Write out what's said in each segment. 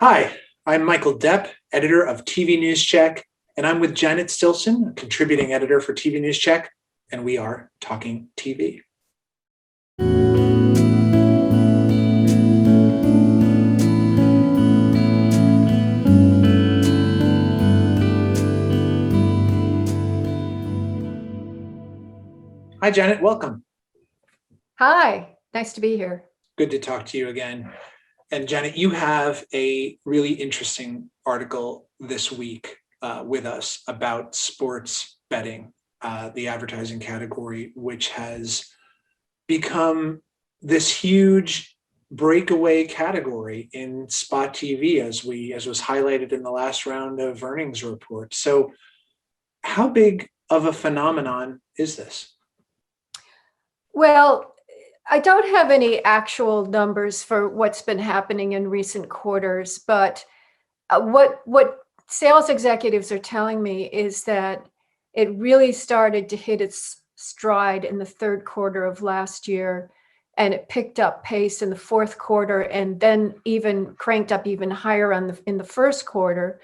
Hi, I'm Michael Depp, editor of TVNewsCheck, and I'm with Janet Stilson, a contributing editor for TVNewsCheck, and we are talking TV. Hi, Janet, welcome. Hi, nice to be here. Good to talk to you again. And Janet, you have a really interesting article this week with us about sports betting, the advertising category, which has become this huge breakaway category in spot TV, as was highlighted in the last round of earnings reports. So, how big of a phenomenon is this? Well, I don't have any actual numbers for what's been happening in recent quarters, but what sales executives are telling me is that it really started to hit its stride in the third quarter of last year, and it picked up pace in the fourth quarter, and then even cranked up even higher in the first quarter.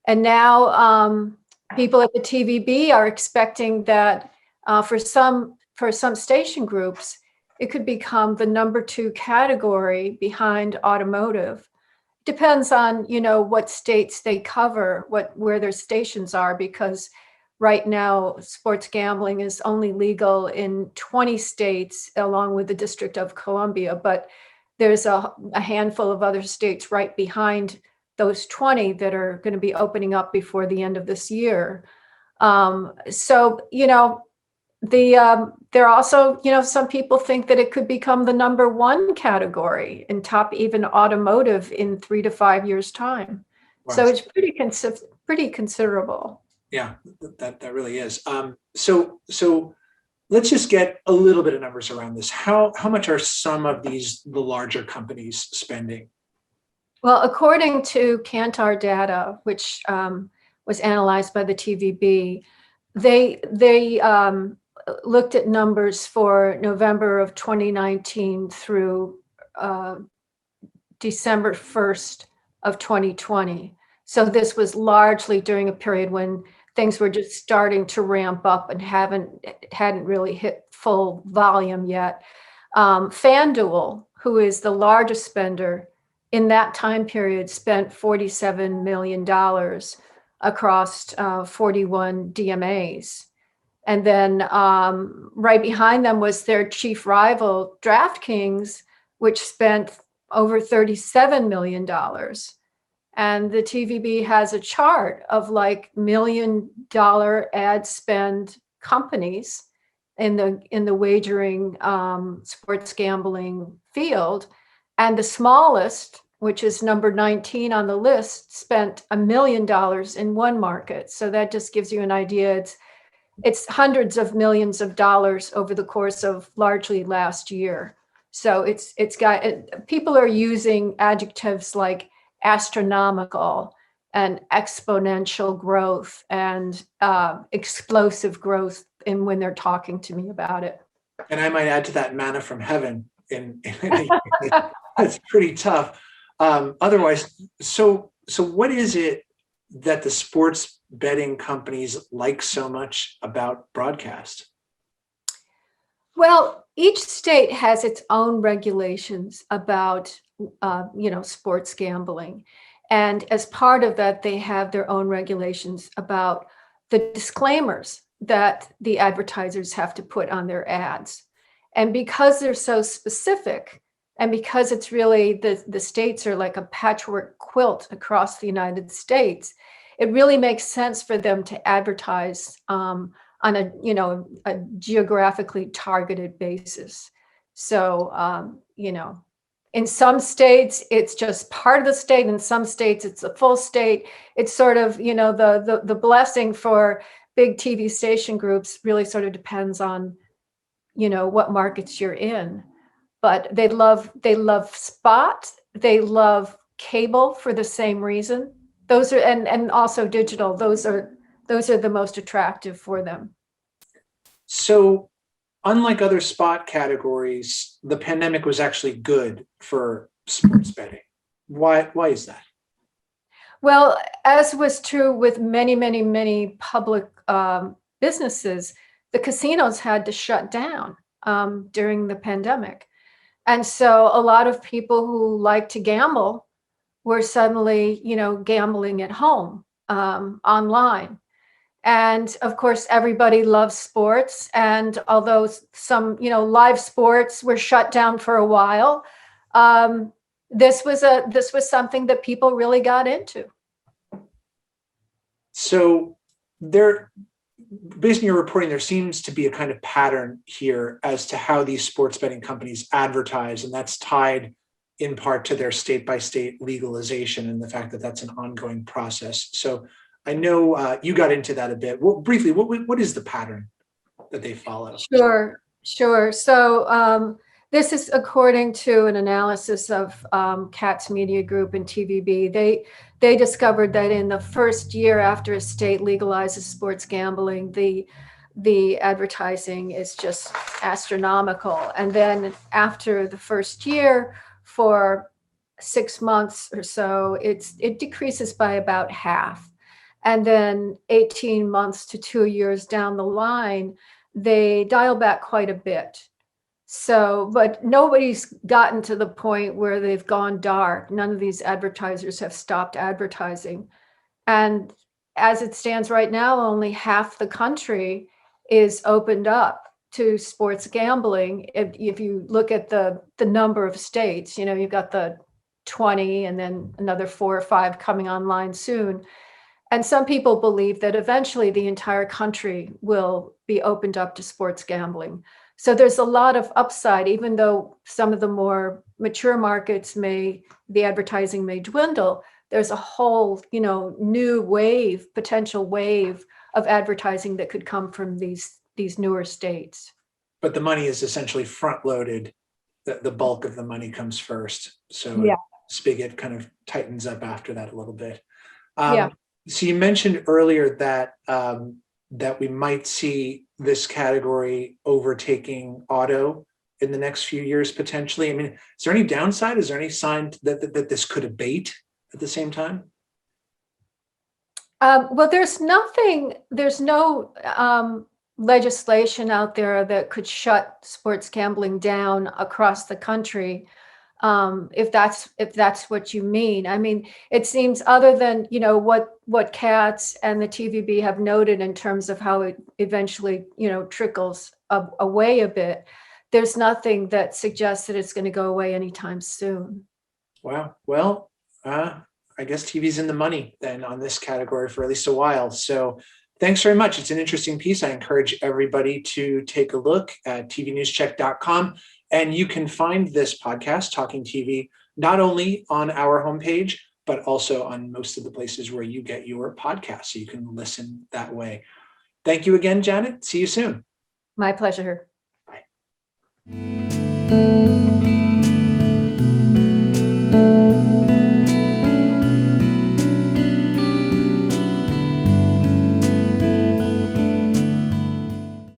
And now people at the TVB are expecting that for some station groups, it could become the number 2 category behind automotive. Depends on, what states they cover, where their stations are, because right now sports gambling is only legal in 20 states along with the District of Columbia, but there's a handful of other states right behind those 20 that are going to be opening up before the end of this year. There are also, some people think that it could become the number 1 category and top even automotive in 3 to 5 years' time. Wow. So it's pretty considerable. Yeah, that really is. So let's just get a little bit of numbers around this. How much are some of the larger companies spending? Well, according to Kantar data, which was analyzed by the TVB, they looked at numbers for November of 2019 through December 1st of 2020. So this was largely during a period when things were just starting to ramp up and hadn't really hit full volume yet. FanDuel, who is the largest spender in that time period, spent $47 million across 41 DMAs. And then right behind them was their chief rival, DraftKings, which spent over $37 million. And the TVB has a chart of like $1 million ad spend companies in the wagering sports gambling field. And the smallest, which is number 19 on the list, spent $1 million in one market. So that just gives you an idea. It's hundreds of millions of dollars over the course of largely last year. So people are using adjectives like astronomical and exponential growth and explosive growth when they're talking to me about it. And I might add to that, manna from heaven. It's pretty tough. Otherwise, so what is it that the sports betting companies like so much about broadcast? Well, each state has its own regulations about, sports gambling. And as part of that, they have their own regulations about the disclaimers that the advertisers have to put on their ads. And because they're so specific, and because it's really the states are like a patchwork quilt across the United States, it really makes sense for them to advertise on a geographically targeted basis. So, in some states, it's just part of the state. In some states, it's a full state. It's sort of, the blessing for big TV station groups really sort of depends on, what markets you're in. But they love spot. They love cable for the same reason. Those are and also digital. Those are the most attractive for them. So, unlike other spot categories, the pandemic was actually good for sports betting. Why is that? Well, as was true with many, many, many public businesses, the casinos had to shut down during the pandemic. And so a lot of people who like to gamble were suddenly, gambling at home, online. And of course, everybody loves sports. And although some, live sports were shut down for a while, um, this was something that people really got into. So there, based on your reporting, there seems to be a kind of pattern here as to how these sports betting companies advertise, and that's tied in part to their state by state legalization and the fact that that's an ongoing process. So I know you got into that a bit. Briefly, what is the pattern that they follow? Sure. So this is according to an analysis of Katz Media Group and TVB. They discovered that in the first year after a state legalizes sports gambling, the advertising is just astronomical. And then after the first year, for 6 months or so, it decreases by about half. And then 18 months to 2 years down the line, they dial back quite a bit. So, but nobody's gotten to the point where they've gone dark. None of these advertisers have stopped advertising. And as it stands right now, only half the country is opened up to sports gambling. If you look at the number of states, you've got the 20 and then another 4 or 5 coming online soon. And some people believe that eventually the entire country will be opened up to sports gambling. So there's a lot of upside, even though some of the more mature markets the advertising may dwindle. There's a whole, new potential wave of advertising that could come from these newer states. But the money is essentially front loaded. The bulk of the money comes first. So Yeah. Spigot kind of tightens up after that a little bit. Yeah. So you mentioned earlier that that we might see this category overtaking auto in the next few years potentially. I mean, is there any downside? Is there any sign that this could abate at the same time? Well, there's no legislation out there that could shut sports gambling down across the country. If that's what you mean. I mean, it seems, other than, what Katz and the TVB have noted in terms of how it eventually, trickles away a bit, there's nothing that suggests that it's going to go away anytime soon. Wow. Well, I guess TV's in the money then on this category for at least a while. So thanks very much. It's an interesting piece. I encourage everybody to take a look at TVNewsCheck.com. And you can find this podcast, Talking TV, not only on our homepage, but also on most of the places where you get your podcasts. So you can listen that way. Thank you again, Janet. See you soon. My pleasure. Bye.